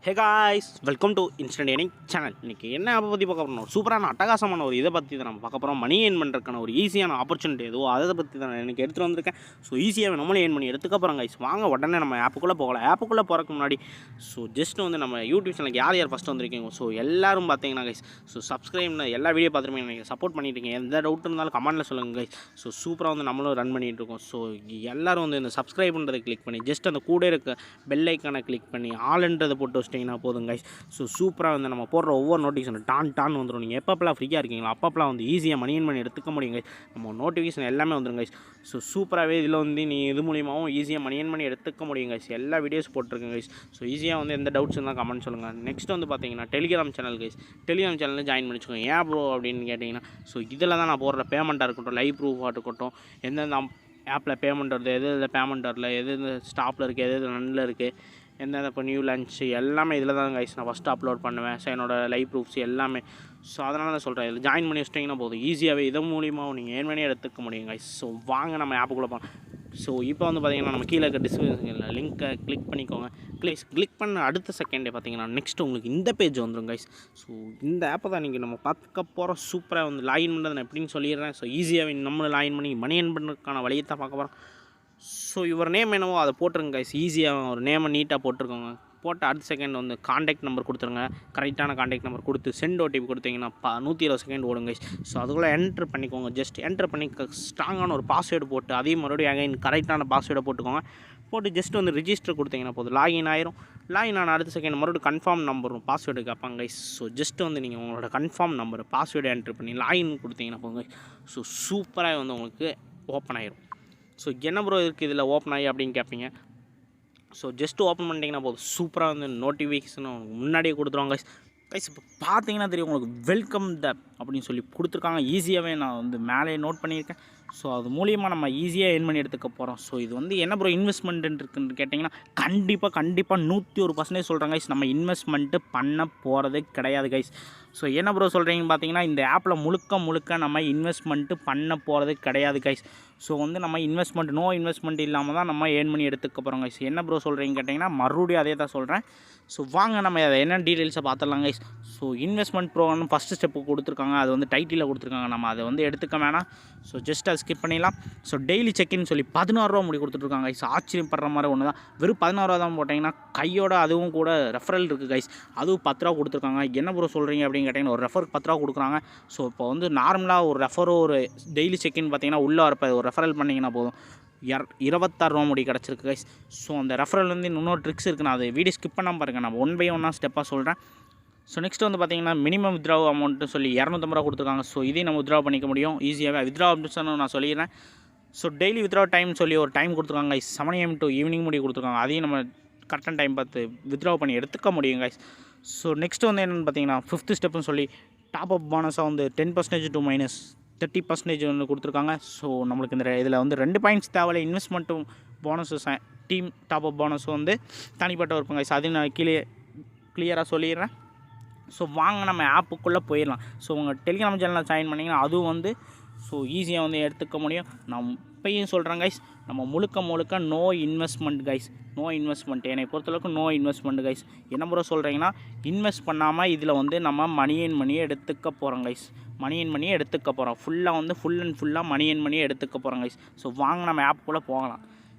Hey guys, welcome to instant earning channel. இன்றைக்கி என்ன ஆப்பை பற்றி பார்க்க போகிறோம்? சூப்பரான அட்டகாசமான ஒரு இதை பற்றி தான் நம்ம பார்க்க போகிறோம். மணி ஏர்ன் பண்ணுறதுக்கான ஒரு ஈஸியான ஆப்பர்ச்சுனிட்டி எதுவோ அதை பற்றி தான் எனக்கு எடுத்துகிட்டு வந்திருக்கேன். ஸோ ஈஸியாக நம்மளே ஏர்ன் பண்ணி எடுத்துக்க போகிறோம் கைஸ். வாங்க உடனே நம்ம ஆப்புக்குள்ளே போகலாம். ஆப்புக்குள்ளே போகிறதுக்கு முன்னாடி ஜஸ்ட் நம்ம யூடியூப் சேனலுக்கு யார் ஃபஸ்ட்டு வந்திருக்கீங்க, எல்லோரும் பார்த்தீங்கன்னா கைஸ், சப்ஸ்கிரைப்னு எல்லா வீடியோ பார்த்துருப்பீங்க. நீங்கள் சப்போர்ட் பண்ணிட்டுருக்கீங்க. எந்த டவுட் இருந்தாலும் கமெண்ட்டில் சொல்லுங்கள் கைஸ். சூப்பராக நம்மளும் ரன் பண்ணிகிட்டு இருக்கோம். எல்லோரும் இந்த சப்ஸ்கிரைப்ன்றதை கிளிக் பண்ணி ஜஸ்ட் அந்த கூட இருக்க பெல் ஐக்கானை கிளிக் பண்ணி ஆளுன்றதை போட்டு வச்சிட்டிங்கன்னா போதும் கைஸ். சூப்பராக நம்ம போடுற ஒவ்வொரு நோட்டிஃபிகேஷன் டான் வந்துடும். நீங்கள் எப்பப்பெல்லாம் ஃப்ரீயாக இருக்கீங்களோ அப்பப்பெல்லாம் ஈஸியாக மணி ஏர்ன் பண்ணி எடுத்துக்க முடியும் கைஸ். நம்ம நோட்டிஃபிகேஷன் எல்லாமே வந்துடும் கைஸ். சூப்பராகவே இதில் நீ இது மூலியமாகவும் ஈஸியாக மணி ஏர்ன் பண்ணி எடுத்துக்க முடியும் கைஸ். எல்லா வீடியோஸ் போட்டிருக்கேன் கைஸ். ஈஸியாக எந்த டவுட்ஸ் இருந்தால் கமெண்ட் சொல்லுங்கள். நெக்ஸ்ட் பார்த்தீங்கன்னா டெலிகிராம் சேனல் கைஸ். டெலிகிராம் சேனலில் ஜாயின் பண்ணிச்சுக்கோங்க. ஏன் ப்ரோ அப்படின்னு கேட்டிங்கன்னா, இதில் தான் நான் போடுற பேமெண்ட்டாக இருக்கட்டும், லைவ் ப்ரூஃபாக இருக்கட்டும், எந்தெந்த ஆப்பில் பேமெண்ட் வருது, எது பேமெண்ட் வரல, எது ஸ்டாப்பில் இருக்குது, எது நன்னில் இருக்குது, எந்தெந்த இப்போ நியூ லன்ச் எல்லாமே இதில் தான் கைஸ் நான் ஃபஸ்ட்டு அப்லோட் பண்ணுவேன். என்னோடய லைவ் ப்ரூஃப்ஸ் எல்லாமே. அதனால தான் சொல்கிறேன், இதில் ஜாயின் பண்ணி வச்சிட்டிங்கன்னா போதும், ஈஸியாகவே இதன் மூலியமாக நீங்கள் ஏர்ன் பண்ணி எடுத்துக்க முடியும் கைஸ். வாங்க நம்ம ஆப்புக்குள்ளே போகலாம். இப்போ பார்த்தீங்கன்னா நம்ம கீழே இருக்க டிஸ்கிரிப்ஷனில் லிங்க்கை கிளிக் பண்ணிக்கோங்க. கிளிக் பண்ண அடுத்த செகண்டே பார்த்தீங்கன்னா நெக்ஸ்ட் உங்களுக்கு இந்த பேஜ் வந்துடும் கைஸ். இந்த ஆப்பை தான் நீங்கள் நம்ம பார்க்க போகிறோம். சூப்பராக லாகின் பண்ணுறது நான் எப்படின்னு சொல்லிடுறேன். ஈஸியாகவே நம்மளை லாகின் பண்ணி மணி ஏர்ன் பண்ணுறதுக்கான வழியை தான் பார்க்க போகிறோம். இவர் நேம் என்னவோ அதை போட்டுருங்க கைஸ். ஈஸியாக ஒரு நேமை நீட்டாக போட்டிருக்கோங்க. போட்டு அடுத்த செகண்ட் காண்டாக்ட் நம்பர் கொடுத்துருங்க. கரெக்டான காண்டாக்ட் நம்பர் கொடுத்து சென்ட் ஓடிபி கொடுத்தீங்கன்னா 120 செகண்ட் ஓடும் கைஸ். அதுக்குள்ளே என்ட்ரு பண்ணிக்கோங்க. ஜஸ்ட் என்ட்ரு பண்ணி ஸ்ட்ராங்கான ஒரு பாஸ்வேர்டு போட்டு அதையும் மறுபடியும் அகைன் கரெக்டான பாஸ்வேர்டை போட்டுக்கோங்க. போட்டு ஜஸ்ட் ரிஜிஸ்டர் கொடுத்தீங்கன்னா போதும், லாகின் ஆயிரும். லாகின் ஆன அடுத்த செகண்ட் மறுபடியும் கன்ஃபார்ம் நம்பரும் பாஸ்வேர்டு கேட்பாங்க கைஸ். ஜஸ்ட் நீங்கள் உங்களோட கன்ஃபார்ம் நம்பர் பாஸ்வேர்டு என்ட்ரு பண்ணி லாகின் கொடுத்தீங்கன்னா போதும் கைஸ். சூப்பராக உங்களுக்கு ஓப்பன் ஆயிரும். என்ன ப்ரோ இருக்குது இதில் ஓப்பன் ஆகி அப்படின்னு கேட்பீங்க. ஜஸ்ட் ஓப்பன் பண்ணிட்டீங்கன்னா போதும், சூப்பராக நோட்டிஃபிகேஷன் முன்னாடியே கொடுத்துருவாங்க கைஸ். இப்போ பார்த்தீங்கன்னா தெரியும் உங்களுக்கு வெல்கம் த அப்படின்னு சொல்லி கொடுத்துருக்காங்க. ஈஸியாகவே நான் மேலே நோட் பண்ணியிருக்கேன். அது மூலியமாக நம்ம ஈஸியாக ஏர்ன் பண்ணி எடுத்துக்க போகிறோம். இது என்ன ப்ரோ இன்வெஸ்ட்மெண்ட் இருக்குன்னு கேட்டிங்கன்னா, கண்டிப்பாக 101% சொல்கிறேன் கைஸ். நம்ம இன்வெஸ்ட்மெண்ட்டு பண்ண போகிறதே கிடையாது கைஸ். என்ன ப்ரோ சொல்கிறீங்கன்னு பார்த்தீங்கன்னா, இந்த ஆப்பில் முழுக்க நம்ம இன்வெஸ்ட்மெண்ட்டு பண்ண போகிறது கிடையாது கைஸ். நம்ம நோ இன்வெஸ்ட்மெண்ட் இல்லாமல் தான் நம்ம ஏர்ன் பண்ணி எடுத்துக்க போகிறோம் கைஸ். என்ன ப்ரோ சொல்கிறீங்கன்னு கேட்டிங்கன்னா, மறுபடியும் அதே தான் சொல்கிறேன். வாங்க நம்ம அதை என்ன டீட்டெயில்ஸை பார்த்துடலாம் கைஸ். இன்வெஸ்ட்மெண்ட் ப்ரோன்னு ஃபஸ்ட்டு ஸ்டெப்பு கொடுத்துருக்காங்க. அது டைட்டிலில் கொடுத்துருக்காங்க. நம்ம அதை எடுத்துக்க வேணாம். ஜஸ்ட் அதை ஸ்கிப் பண்ணிடலாம். டெய்லி செக்இன்னு சொல்லி 16 ரூபா முடி கொடுத்துட்ருக்காங்க கைஸ். ஆச்சரியப்படுற மாதிரி ஒன்று தான். வெறும் 16 ரூபா தான் போட்டிங்கன்னா கையோட அதுவும் கூட ரெஃபரல் இருக்குது கைஸ். அதுவும் 10 ரூபா கொடுத்துருக்காங்க. என்ன ப்ரோ சொல்கிறீங்க அப்படின்னு கேட்டிங்கன்னா, ஒரு ரெஃபருக்கு 10 ரூபா கொடுக்குறாங்க. இப்போ நார்மலாக ஒரு ரெஃபரோ ஒரு டெய்லி செக்இன் பார்த்தீங்கன்னா உள்ளே வரப்போ ஒரு ரெஃபரல் பண்ணிங்கன்னா போதும் 26 ரூபா முடி கிடச்சிருக்கு கைஸ். அந்த ரெஃபரல் இன்னொரு ட்ரிக்ஸ் இருக்குது. நான் அதை வீடியோ ஸ்கிப் பண்ணாமல் பாருங்கள். நான் 1 by 1 ஸ்டெப்பாக சொல்கிறேன். நெக்ஸ்ட் பார்த்தீங்கன்னா மினிமம் வித்ட்ரா அமௌண்ட்டு சொல்லி 250 ரூபா கொடுத்துருக்காங்க. இதையும் நம்ம வித்ட்ரா பண்ணிக்க முடியும் ஈஸியாகவே. வித்ட்ரா ஆப்ஷன் நான் சொல்லிடுறேன். டெய்லி வித்ட்ரா டைம் சொல்லி ஒரு டைம் கொடுத்துருக்காங்க கைஸ். 7 AM to ஈவினிங் முடி கொடுத்துருக்காங்க. அதையும் நம்ம கரெக்டான டைம் பார்த்து வித்ட்ரா பண்ணி எடுத்துக்க முடியும் கைஸ். நெக்ஸ்ட் என்னென்னு பார்த்தீங்கன்னா 5th ஸ்டெப்புன்னு சொல்லி டாப் அப் போனஸாக 10% to -30% கொடுத்துருக்காங்க. நம்மளுக்கு இந்த இதில் 2 பாயிண்ட்ஸ் தேவையில்லை. இன்வெஸ்ட்மெண்ட்டும் போனஸஸ் டீம் டாப் அப் போனஸும் தனிப்பட்ட இருப்பாங்க கைஸ். அதையும் நான் கீழே கிளியராக சொல்லிடுறேன். வாங்க நம்ம ஆப்புக்குள்ளே போயிடலாம். உங்கள் டெலிகிராம் சேனலில் ஜாயின் பண்ணிங்கன்னா அதுவும் ஈஸியாக எடுத்துக்க முடியும். நான் இப்பையும் சொல்கிறேன் கைஸ், நம்ம முழுக்க no investment guys. No investment. என்னை பொறுத்தளவுக்கு நோ இன்வெஸ்ட்மெண்ட் கைஸ். என்ன ப்ரோ சொல்கிறீங்கன்னா, இன்வெஸ்ட் பண்ணாமல் இதில் நம்ம மணி ஏர்ன் பண்ணி எடுத்துக்க போகிறோம் கைஸ். மணி ஏர்ன் பண்ணி எடுத்துக்க போகிறோம். ஃபுல்லாக ஃபுல்லாக மணி ஏர்ன் பண்ணி எடுத்துக்க போகிறோம் கைஸ். வாங்க நம்ம ஆப்புக்குள்ளே போகலாம்.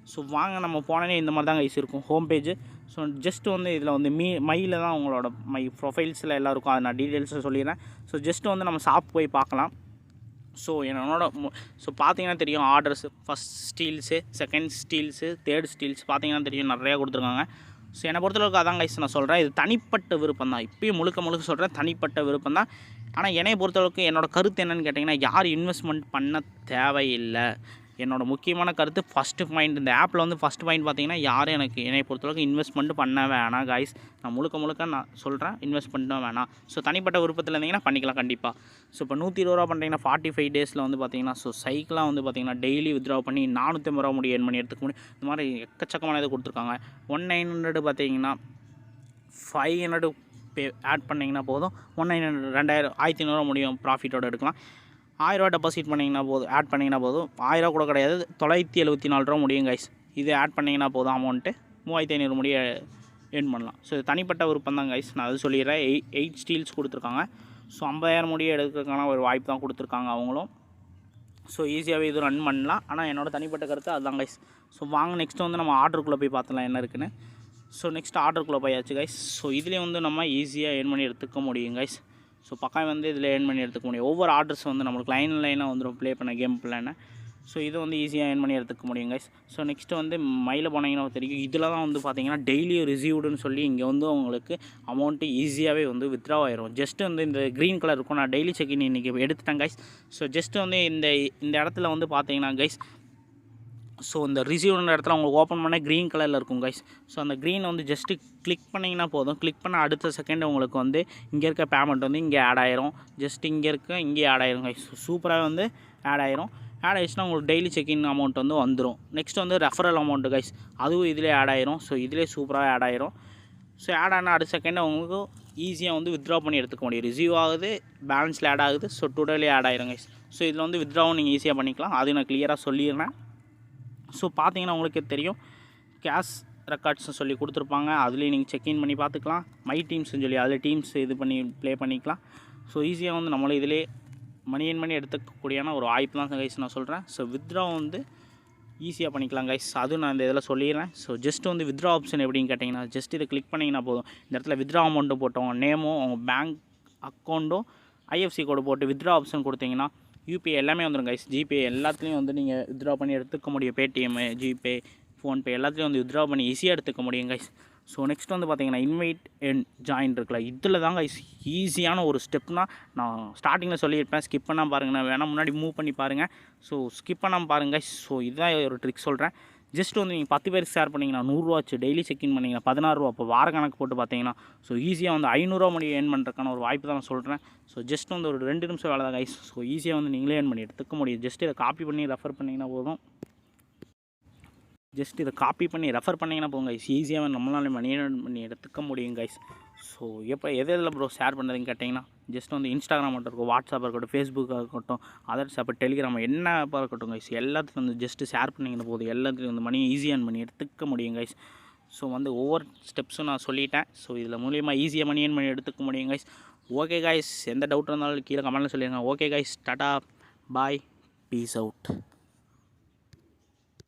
வாங்க நம்ம போனோன்னே இந்த மாதிரி தான் கைஸ் இருக்கும் ஹோம் பேஜ். ஜஸ்ட் இதில் மையில் தான் உங்களோட ப்ரொஃபைல்ஸில் எல்லாம் இருக்கும். அதை நான் டீட்டெயில்ஸை சொல்லிடுறேன். ஜஸ்ட் நம்ம ஷாப் போய் பார்க்கலாம். என்னோட பார்த்தீங்கன்னா தெரியும் orders first steels, second steels, third Steeles பார்த்தீங்கன்னா தெரியும் நிறையா கொடுத்துருக்காங்க. என்னை பொறுத்தளவுக்கு அதான் கைஸ் நான் சொல்கிறேன். இது தனிப்பட்ட விருப்பம் தான். இப்போயும் முழுக்க சொல்கிறேன், தனிப்பட்ட விருப்பம் தான். ஆனால் என்னை பொறுத்தளவுக்கு என்னோடய கருத்து என்னென்னு கேட்டிங்கன்னா, யார் இன்வெஸ்ட்மெண்ட் பண்ண தேவையில்லை. என்னோடய முக்கியமான கருத்து ஃபஸ்ட்டு பாயிண்ட். இந்த ஆப்பில் ஃபஸ்ட் பாயிண்ட் பார்த்தீங்கன்னா, யாரும் என்னை பொறுத்தளவுக்கு இன்வெஸ்ட்மெண்ட் பண்ண வேணாம் கைஸ். நான் முழுக்க நான் சொல்கிறேன், இன்வெஸ்ட் பண்ண வேணாம். தனிப்பட்ட விருப்பத்தில் இருந்தீங்கன்னா பண்ணிக்கலாம் கண்டிப்பாக. இப்போ 120 ரூபா பண்ணுறீங்கன்னா 45 டேஸில் பார்த்தீங்கன்னா சைக்கிளாக பார்த்தீங்கன்னா டெய்லி வித்ட்ரா பண்ணி 450 ரூபா முடியும் ஏர்ன் பண்ணி எடுத்துக்க முடியும். இந்த மாதிரி எக்கச்சக்கமான இது கொடுத்துருக்காங்க. 1900 பார்த்தீங்கன்னா 500 ஆட் பண்ணிங்கன்னா போதும். 1900 2000 1500 ரூபா முடியும் ப்ராஃபிட்டோடு எடுக்கலாம். 1000 ரூபா டெபாசிட் பண்ணிங்கன்னா போதும், ஆட் பண்ணிங்கன்னா போதும். 1000 ரூபா கூட கிடையாது, 974 ரூபா முடியும் கைஸ். இது ஆட் பண்ணிங்கன்னா போதும் அமௌண்ட்டு 3500 முடிய ஏர்ன் பண்ணலாம். ஸோ இது தனிப்பட்ட விருப்பம் தான் கைஸ், நான் அது சொல்லிடுறேன். 8 ஸ்டீல்ஸ் கொடுத்துருக்காங்க. ஸோ 50,000 முடிய எடுக்கிறதுக்கான ஒரு வாய்ப்பு தான் கொடுத்துருக்காங்க அவங்களும். ஸோ ஈஸியாகவே இது ரன் பண்ணலாம். ஆனால் என்னோடய தனிப்பட்ட கருத்து அதுதான் கைஸ். ஸோ வாங்க நெக்ஸ்ட்டு வந்து நம்ம ஆர்டருக்குள்ளே போய் பார்த்தலாம் என்ன இருக்குன்னு. ஸோ நெக்ஸ்ட் ஆர்டருக்குள்ளே போயாச்சு கைஸ். ஸோ இதிலே வந்து நம்ம ஈஸியாக ஏர்ன் பண்ணி எடுத்துக்க முடியும் கைஸ். ஸோ பக்கம் வந்து இதில் ஏர்ன் பண்ணி எடுத்துக்க முடியும். ஒவ்வொரு ஆர்டர்ஸ் வந்து நம்மளுக்கு லைனாக வந்துடும் ப்ளே பண்ண கேம் பிளானை. ஸோ இது வந்து ஈஸியாக ஏர்ன் பண்ணி எடுத்துக்க முடியும் கைஸ். ஸோ நெக்ஸ்ட்டு வந்து மயில போனீங்கன்னா தெரியும், இதில் தான் வந்து பார்த்தீங்கன்னா டெய்லி ரிசீவ்டுன்னு சொல்லி இங்கே வந்து உங்களுக்கு அமௌண்ட்டு ஈஸியாகவே வந்து வித்ட்ரா ஆயிரும். ஜஸ்ட்டு வந்து இந்த க்ரீன் கலர் இருக்கும், நான் டெய்லி செக்இன் இன்றைக்கி எடுத்துட்டேன் கைஸ். ஸோ ஜஸ்ட்டு வந்து இந்த இடத்துல வந்து பார்த்தீங்கன்னா கைஸ், ஸோ இந்த ரிசீவ்ன்ற இடத்துல உங்களுக்கு ஓப்பன் பண்ண க்ரீன் கலரில் இருக்கும் கைஸ். ஸோ அந்த க்ரீனை வந்து ஜஸ்ட்டு கிளிக் பண்ணிங்கன்னா போதும். கிளிக் பண்ண அடுத்த செகண்ட் உங்களுக்கு வந்து இங்கே இருக்க பேமெண்ட் வந்து இங்கே ஆட் ஆயிரும். ஜஸ்ட் இங்கே ஆட் ஆயிரும் கைஸ். சூப்பராக வந்து ஆட் ஆயிரும். ஆட் ஆகிடுச்சுன்னா உங்களுக்கு டெய்லி செக்இன் அமௌண்ட் வந்து வந்துடும். நெக்ஸ்ட் வந்து ரெஃபரல் அமௌண்ட்டு கைஸ், அதுவும் இதிலே ஆட் ஆயிரும். ஸோ இதிலே சூப்பராக ஆட் ஆயிரும். ஸோ ஆட் ஆனால் அடுத்த செகண்ட் உங்களுக்கு ஈஸியாக வந்து வித்ட்ரா பண்ணி எடுத்துக்க முடியும். ரிசீவ் ஆகுது, பேலன்ஸில் ஆட் ஆகுது. ஸோ டுடேலே ஆட் ஆயிரும் கைஸ். ஸோ இதில் வந்து வித்ட்ராவும் நீங்கள் ஈஸியாக பண்ணிக்கலாம். அது நான் கிளியராக சொல்லிடுறேன். ஸோ பார்த்தீங்கன்னா உங்களுக்கே தெரியும், கேஷ் ரெக்கார்ட்ஸ்னு சொல்லி கொடுத்துருப்பாங்க. அதுலேயும் நீங்கள் செக்இன் பண்ணி பார்த்துக்கலாம். மை டீம்ஸ்னு சொல்லி அதில் டீம்ஸ் இது பண்ணி ப்ளே பண்ணிக்கலாம். ஸோ ஈஸியாக வந்து நம்மளே இதிலே மணி ஏர்ன் பண்ணி எடுத்துக்கக்கூடியான ஒரு வாய்ப்பு தான் கைஸ் நான் சொல்கிறேன். ஸோ வித்ட்ரா வந்து ஈஸியாக பண்ணிக்கலாம் கைஸ், அதுவும் நான் இந்த இதில் சொல்லிடுறேன். ஸோ ஜஸ்ட் வந்து வித்ட்ரா ஆப்ஷன் எப்படின்னு கேட்டிங்கன்னா, ஜஸ்ட் இதை கிளிக் பண்ணிங்கன்னா போதும். இந்த இடத்துல வித்ட்ரா அமௌண்ட்டு போட்டோம், நேமும் அவங்க பேங்க் அக்கௌண்ட்டும் ஐஎஃப்சி கோடு போட்டு வித்ட்ரா ஆப்ஷன் கொடுத்தீங்கன்னா யூபிஐ எல்லாமே வந்துடும் கைஸ். ஜிபே எல்லாத்துலேயும் வந்து நீங்கள் வித்ட்ரா பண்ணி எடுத்துக்க முடியும். பேடிஎம், ஜிபே, ஃபோன்பே எல்லாத்துலேயும் வந்து வித்ட்ரா பண்ணி ஈஸியாக எடுத்துக்க முடியும் கைஸ். ஸோ நெக்ஸ்ட் வந்து பார்த்தீங்கன்னா இன்வைட் அண்ட் ஜாயின் இருக்குல்ல, இதில் தாங்க ஈஸியான ஒரு ஸ்டெப்னால் நான் ஸ்டார்டிங்கில் சொல்லியிருப்பேன். ஸ்கிப் பண்ணால் பாருங்கள், நான் வேணால் முன்னாடி மூவ் பண்ணி பாருங்கள். ஸோ ஸ்கிப் பண்ணாமல் பாருங்கள். ஸோ இதுதான் ஒரு ட்ரிக் சொல்கிறேன். ஜஸ்ட் வந்து நீங்கள் 10 பேருக்கு ஷேர் பண்ணிங்கன்னா 100 ரூபா ஆச்சு. டெய்லி செக்இன் பண்ணிங்கன்னா 16 ரூபா. அப்போ வார கணக்கு போட்டு பார்த்தீங்கன்னா ஸோ ஈஸியாக வந்து 500 ரூபா மணி ஏர்ன் பண்ணுறதுக்கான ஒரு வாய்ப்பு தான் நான் சொல்கிறேன். ஸோ ஜஸ்ட் வந்து ஒரு 2 நிமிஷம் வேலை தான் கைஸ். ஸோ ஈஸியாக வந்து நீங்களே ஏர்ன் பண்ணி எடுத்துக்க முடியும். ஜஸ்ட் இதை காப்பி பண்ணி ரெஃபர் பண்ணிங்கன்னா போதும். ஜஸ்ட் இதை காப்பி பண்ணி ரெஃபர் பண்ணிங்கன்னா போங்க கைஸ். ஈஸியாக நம்மளால மணி ஏர்ன் பண்ணி எடுத்துக்க முடியும் கைஸ். ஸோ எதில் ப்ரோ ஷேர் பண்ணுறதுன்னு கேட்டிங்கன்னா, ஜஸ்ட் வந்து இன்ஸ்டாகிராம் இருக்கட்டும், வாட்ஸ்அப் இருக்கட்டும், ஃபேஸ்புக்காக இருக்கட்டும், அதர்ஸ் அப்போ டெலிகிராம் என்ன ஆப்பாக இருக்கட்டும் கைஸ், எல்லாத்துக்கும் வந்து ஜஸ்ட்டு ஷேர் பண்ணிங்கன்னா போதும். எல்லாத்துக்கும் வந்து மணி ஈஸியாக ஏர்ன் பண்ணி எடுத்துக்க முடியும் கைஸ். ஸோ வந்து ஒவ்வொரு ஸ்டெப்ஸும் நான் சொல்லிட்டேன். ஸோ இதில் மூலியமாக ஈஸியாக மணி ஏர்ன் பண்ணி எடுத்துக்க முடியும் கைஸ். ஓகே கைஸ், எந்த டவுட் இருந்தாலும் கீழே கமெண்ட்டில் சொல்லிடுங்க. ஓகே கைஸ், டாடா, பாய், பீஸ் அவுட்.